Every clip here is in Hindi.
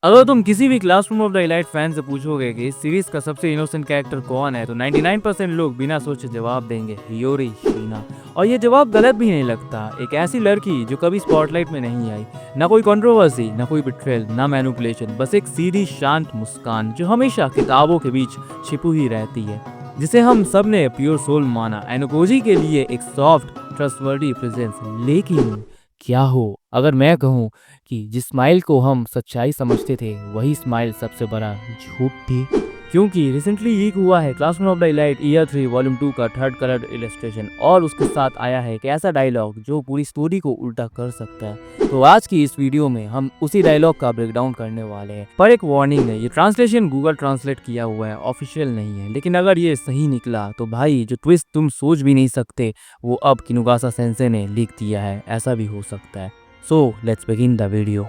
अगर तुम किसी भी classroom of the elite fan से पूछोगे कि इस सीरीज का सबसे इनोसेंट कैरेक्टर कौन है तो 99% लोग बिना सोचे जवाब देंगे हियोरी शीना। और ये जवाब गलत भी नहीं लगता। एक ऐसी लड़की जो कभी स्पॉटलाइट में नहीं आई, ना कोई कंट्रोवर्सी, ना कोई बिट्रेल, ना मैनिपुलेशन, बस एक सीधी शांत मुस्कान जो हमेशा किताबों के बीच छिपी हुई रहती है, जिसे हम सब ने प्योर सोल माना। एनोकोजी के लिए एक सॉफ्ट ट्रस्टवर्दी प्रेजेंस। लेकिन क्या हो अगर मैं कहूँ कि जिस स्माइल को हम सच्चाई समझते थे वही स्माइल सबसे बड़ा झूठ थी। क्योंकि रिसेंटली लीक हुआ है classroom of the elite year 3 volume 2 का थर्ड कलर इलस्ट्रेशन, और उसके साथ आया है एक ऐसा डायलॉग जो पूरी स्टोरी को उल्टा कर सकता है। तो आज की इस वीडियो में हम उसी डायलॉग का ब्रेकडाउन करने वाले हैं। पर एक वार्निंग है, ये ट्रांसलेशन गूगल ट्रांसलेट किया हुआ है, ऑफिशियल नहीं है। लेकिन अगर ये सही निकला तो भाई जो ट्विस्ट तुम सोच भी नहीं सकते वो अब किनुगासा सेंसे ने लिख दिया है, ऐसा भी हो सकता है। So let's begin the video.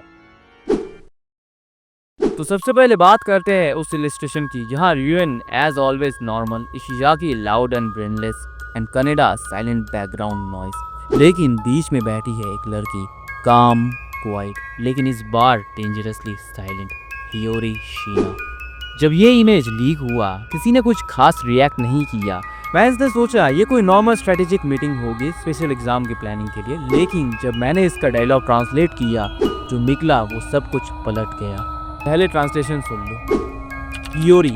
तो सबसे पहले बात करते हैं उस इलस्ट्रेशन की जहाँ Ryuen as always normal, Ishizaki loud and brainless, and Kaneda silent background noise. लेकिन बीच में बैठी है एक लड़की, काम, क्वाइट, लेकिन इस बार डेंजरसली साइलेंट, हियोरी शीना। जब ये इमेज लीक हुआ किसी ने कुछ खास रिएक्ट नहीं किया। मैंने सोचा ये कोई नॉर्मल स्ट्रेटेजिक मीटिंग होगी स्पेशल एग्जाम की प्लानिंग के लिए, लेकिन जब मैंने इसका डायलॉग ट्रांसलेट किया जो निकला वो सब कुछ पलट गया। पहले ट्रांसलेशन सुन लो। Hiyori,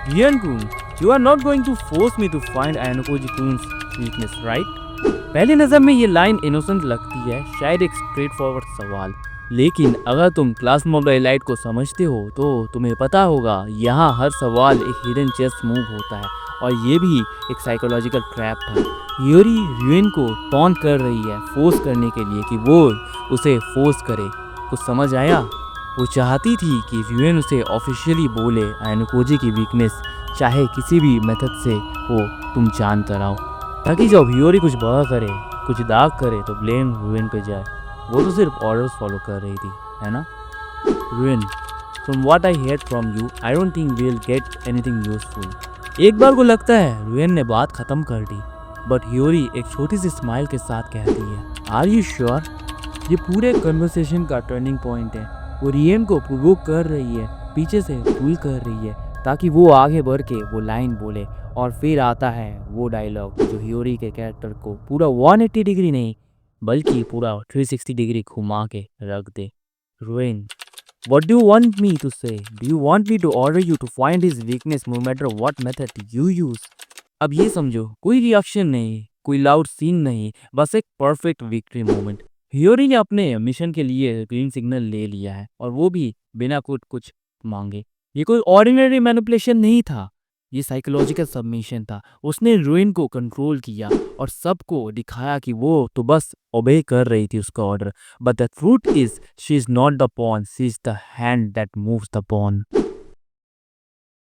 Ryuen kun, you are not going to force me to find Ayanokoji-kun's weakness, right? पहली नज़र में ये लाइन इनोसेंट लगती है, शायद एक स्ट्रेट फॉरवर्ड सवाल। लेकिन अगर तुम क्लासरूम ऑफ द इलाइट को समझते हो तो तुम्हें पता होगा यहाँ हर सवाल एक हिडन चेस मूव होता है, और ये भी एक साइकोलॉजिकल ट्रैप था। हियोरी रियुएन को टॉन्ट कर रही है फोर्स करने के लिए कि वो उसे फोर्स करे। कुछ समझ आया? वो चाहती थी कि रियुएन उसे ऑफिशियली बोले आयनोकोजी की वीकनेस चाहे किसी भी मेथड से हो तुम जानते रहो, ताकि जब हियोरी कुछ बड़ा करे, कुछ दाग करे तो ब्लेम रियुएन पे जाए। वो तो सिर्फ ऑर्डर्स फॉलो कर रही थी, है ना? Ryuen, from what I hear from you I don't think we will get anything useful. एक बार को लगता है रियुएन ने बात खत्म कर दी, बट हियोरी एक छोटी सी स्माइल के साथ कहती है, आर यू श्योर? ये पूरे कन्वर्सेशन का टर्निंग पॉइंट है। वो रियुएन को प्रोवोक कर रही है, पीछे से पुल कर रही है ताकि वो आगे बढ़ के वो लाइन बोले, और फिर आता है वो डायलॉग जो हियोरी के कैरेक्टर को पूरा 180 डिग्री नहीं बल्कि पूरा 360 डिग्री घुमा के रख दे। रियुएन, what do you want me to say? Do you want me to order you to find his weakness no matter what method you use? अब ये समझो, कोई रिएक्शन नहीं, कोई लाउड सीन नहीं, बस एक परफेक्ट विक्ट्री मोमेंट। हियोरी ने अपने मिशन के लिए ग्रीन सिग्नल ले लिया है, और वो भी बिना कुछ मांगे। ये कोई ऑर्डिनरी मैनिपुलेशन नहीं था, ये साइकोलॉजिकल सबमिशन था। उसने रियुएन को कंट्रोल किया और सबको दिखाया कि वो तो बस ओबे कर रही थी उसका order. But the truth is she is not the pawn, she is the hand that moves the pawn.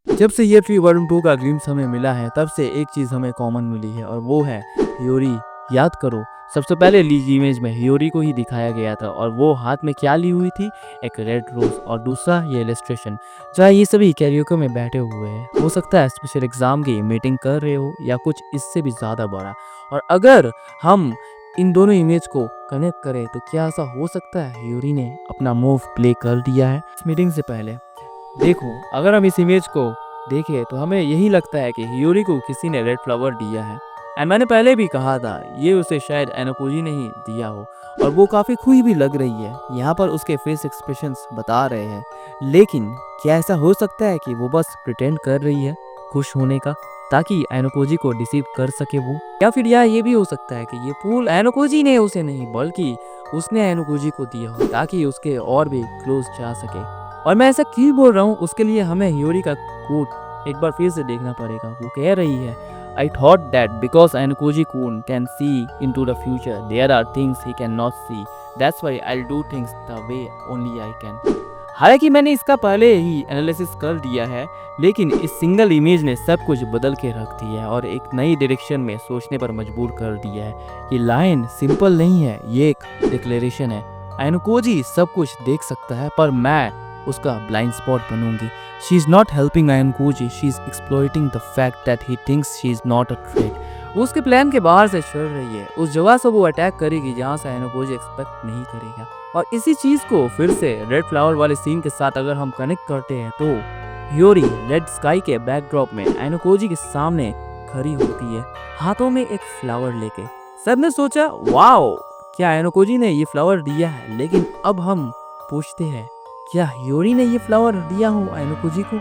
जब से ये 3 वॉल्यूम 2 का ग्लिम्स हमें मिला है तब से एक चीज हमें कॉमन मिली है, और वो है हियोरी। याद करो, सबसे पहले लीक इमेज में हियोरी को ही दिखाया गया था, और वो हाथ में क्या ली हुई थी? एक रेड रोज, और दूसरा ये इलस्ट्रेशन जहाँ ये सभी कैरियोके में बैठे हुए हैं। हो सकता है स्पेशल एग्जाम की मीटिंग कर रहे हो या कुछ इससे भी ज़्यादा बड़ा। और अगर हम इन दोनों इमेज को कनेक्ट करें तो क्या ऐसा हो सकता है हियोरी ने अपना मूव प्ले कर दिया है इस मीटिंग से पहले? देखो, अगर हम इस इमेज को देखें तो हमें यही लगता है कि हियोरी को किसी ने रेड फ्लावर दिया है, एंड मैंने पहले भी कहा था ये उसे शायद एनोकोजी ने ही दिया हो, और वो काफ़ी खुश भी लग रही है। यहाँ पर उसके फेस एक्सप्रेशंस बता रहे हैं। लेकिन क्या ऐसा हो सकता है कि वो बस प्रिटेंड कर रही है खुश होने का ताकि एनोकोजी को डिसीव कर सके वो? या फिर ये भी हो सकता है कि ये फूल एनोकोजी ने उसे नहीं बल्कि उसने एनोकोजी को दिया हो ताकि उसके और भी क्लोज जा सके। और मैं ऐसा क्यों बोल रहा हूँ उसके लिए हमें हियोरी का कोट एक बार फिर से देखना पड़ेगा। वो कह रही है, I thought that because Ayanokoji-kun can see into the future, there are things he cannot see. That's why I'll do things the way only I can. हालांकि मैंने इसका पहले ही एनालिसिस कर दिया है, लेकिन इस सिंगल इमेज ने सब कुछ बदल के रख दिया है और एक नई डायरेक्शन में सोचने पर मजबूर कर दिया है। ये लाइन सिंपल नहीं है, ये एक डिक्लेरेशन है। आयनोकोजी सब कुछ देख सकता है पर मैं उसका ब्लाइंड स्पॉट बनूंगी। She is not helping Ayanokoji, she is exploiting the fact that he thinks she is not a threat. वो उसके प्लान के बाहर से चल रही है, उस जगह से वो अटैक करेगी जहाँ से आयनोकोजी एक्सपेक्ट नहीं करेगा। और इसी चीज़ को फिर से रेड फ्लावर वाले सीन के साथ अगर हम कनेक्ट करते हैं तो ह्योरी रेड स्काई के बैकड्रॉप में आइनोकोजी के सामने खड़ी होती है, हाथों में एक फ्लावर लेके। सबने सोचा वाओ, क्या आइनोकोजी ने ये फ्लावर दिया है, लेकिन अब हम पूछते हैं क्या ह्योरी ने ये फ्लावर दिया हो आइनोकोजी को?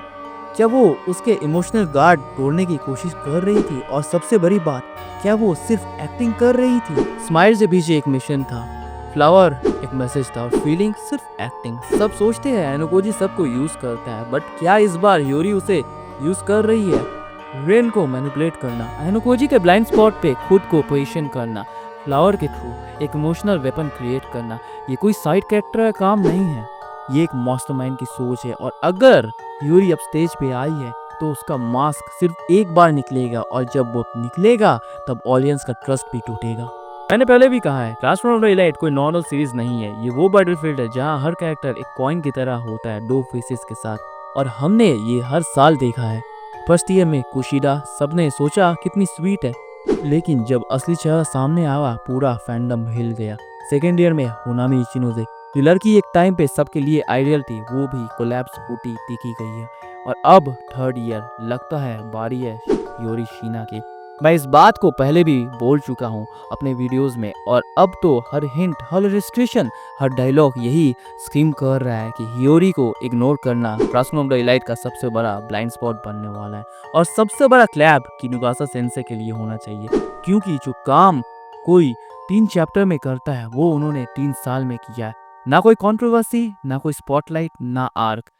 क्या वो उसके इमोशनल गार्ड तोड़ने की कोशिश कर रही थी? और सबसे बड़ी बात, क्या वो सिर्फ एक्टिंग कर रही थी? स्माइल से पीछे एक मिशन था, फ्लावर एक मैसेज था, और फीलिंग सिर्फ एक्टिंग। सब सोचते हैं आइनोकोजी सबको यूज करता है, बट क्या इस बार ह्योरी उसे यूज कर रही है? रेन को मैनिपुलेट करना, आइनोकोजी के ब्लाइंड स्पॉट पे खुद को पोजीशन करना, फ्लावर के थ्रू एक इमोशनल वेपन क्रिएट करना, ये कोई साइड कैरेक्टर का काम नहीं है, ये एक मास्टरमाइंड की सोच है। और अगर ह्योरी अब स्टेज पे आई है तो उसका मास्क सिर्फ एक बार निकलेगा, और जब वो निकलेगा तब ऑडियंस का ट्रस्ट भी टूटेगा। मैंने पहले भी कहा है, क्लासरूम ऑफ द एलाइट कोई नॉर्मल सीरीज नहीं है, ये वो बैटलफील्ड है जहां हर कैरेक्टर एक कॉइन की तरह होता है, दो फेसेस के साथ, और हमने ये हर साल देखा है। फर्स्ट ईयर में कुशिदा सबने सोचा कितनी स्वीट है, लेकिन जब असली चेहरा सामने आया पूरा फैंडम हिल गया। सेकेंड ईयर में होनामी इचिनोजे, जो लड़की एक टाइम पे सबके लिए आइडियल थी, वो भी कोलैप्स होती दिखी गई है। और अब थर्ड ईयर लगता है बारी है ह्योरी शिना की। मैं इस बात को पहले भी बोल चुका हूँ अपने वीडियोस में, और अब तो हर हिंट, हर इलस्ट्रेशन, हर डायलॉग यही स्क्रीम कर रहा है कि ह्योरी को इग्नोर करना क्लासरूम ऑफ द एलाइट का सबसे बड़ा ब्लाइंड स्पॉट बनने वाला है। और सबसे बड़ा क्लैप किनुगासा सेंसे के लिए होना चाहिए, क्योंकि जो काम कोई 3 चैप्टर में करता है वो उन्होंने 3 साल में किया है। ना कोई कंट्रोवर्सी, ना कोई स्पॉटलाइट, ना आर्क,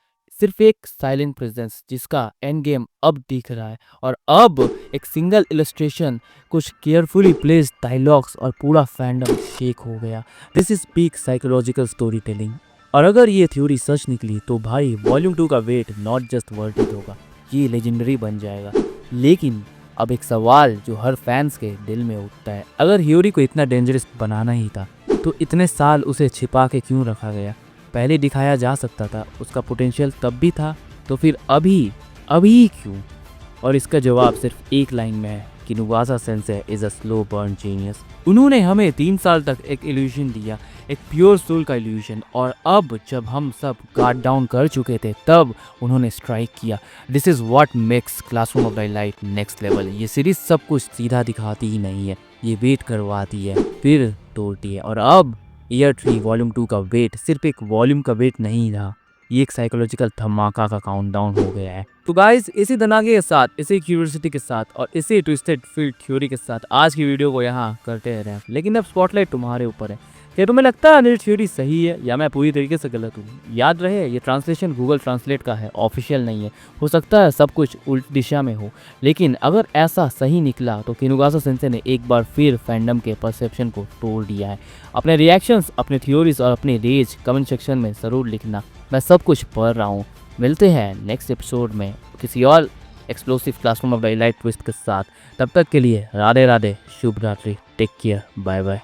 सिर्फ एक साइलेंट प्रेजेंस जिसका एंड गेम अब दिख रहा है। और अब एक सिंगल इलस्ट्रेशन, कुछ केयरफुली प्लेस्ड डायलॉग्स और पूरा फैंडम शेक हो गया। This is peak psychological story telling. और अगर ये थ्योरी सच निकली तो भाई वॉल्यूम 2 का wait not just worth it होगा, ये लेजेंडरी बन जाएगा। लेकिन अब एक सवाल जो हर फैंस के दिल में उठता है, अगर ह्योरी को इतना डेंजरस बनाना ही था तो इतने साल उसे छिपा के क्यों रखा गया? पहले दिखाया जा सकता था, उसका पोटेंशियल तब भी था, तो फिर अभी क्यों? और इसका जवाब सिर्फ एक लाइन में है, Kinugasa sensei is a slow burn genius. उन्होंने हमें 3 साल तक एक इल्यूजन दिया, एक प्योर सोल का इल्यूजन, और अब जब हम सब गार्ड डाउन कर चुके थे तब उन्होंने स्ट्राइक किया। This is what makes classroom of the elite next level. ये सीरीज सब कुछ सीधा दिखाती ही नहीं है, ये वेट करवाती है, फिर तोड़ती है। और अब ईयर 3 वॉल्यूम 2 का वेट सिर्फ एक वॉल्यूम का वेट नहीं रहा, ये एक साइकोलॉजिकल धमाका का काउंटडाउन हो गया है। तो गाइस, इसी धमाके के साथ, इसी क्यूरियोसिटी के साथ और इसी ट्विस्टेड फील्ड थ्योरी के साथ आज की वीडियो को यहाँ करते रहे। लेकिन अब स्पॉटलाइट तुम्हारे ऊपर है, क्या तुम्हें लगता है अनिल थ्योरी सही है या मैं पूरी तरीके से गलत हूँ? याद रहे, ये ट्रांसलेशन गूगल ट्रांसलेट का है, ऑफिशियल नहीं है, हो सकता है सब कुछ उल्ट दिशा में हो। लेकिन अगर ऐसा सही निकला तो किनुगासा सेंसे ने एक बार फिर फैंडम के परसेप्शन को तोड़ दिया है। अपने रिएक्शंस, अपने थ्योरीज और अपने रेज कमेंट सेक्शन में ज़रूर लिखना, मैं सब कुछ पढ़ रहा हूँ। मिलते हैं नेक्स्ट एपिसोड में किसी और explosive classroom of the elite twist के साथ। तब तक के लिए राधे राधे, शुभ रात्रि, टेक केयर, बाय बाय।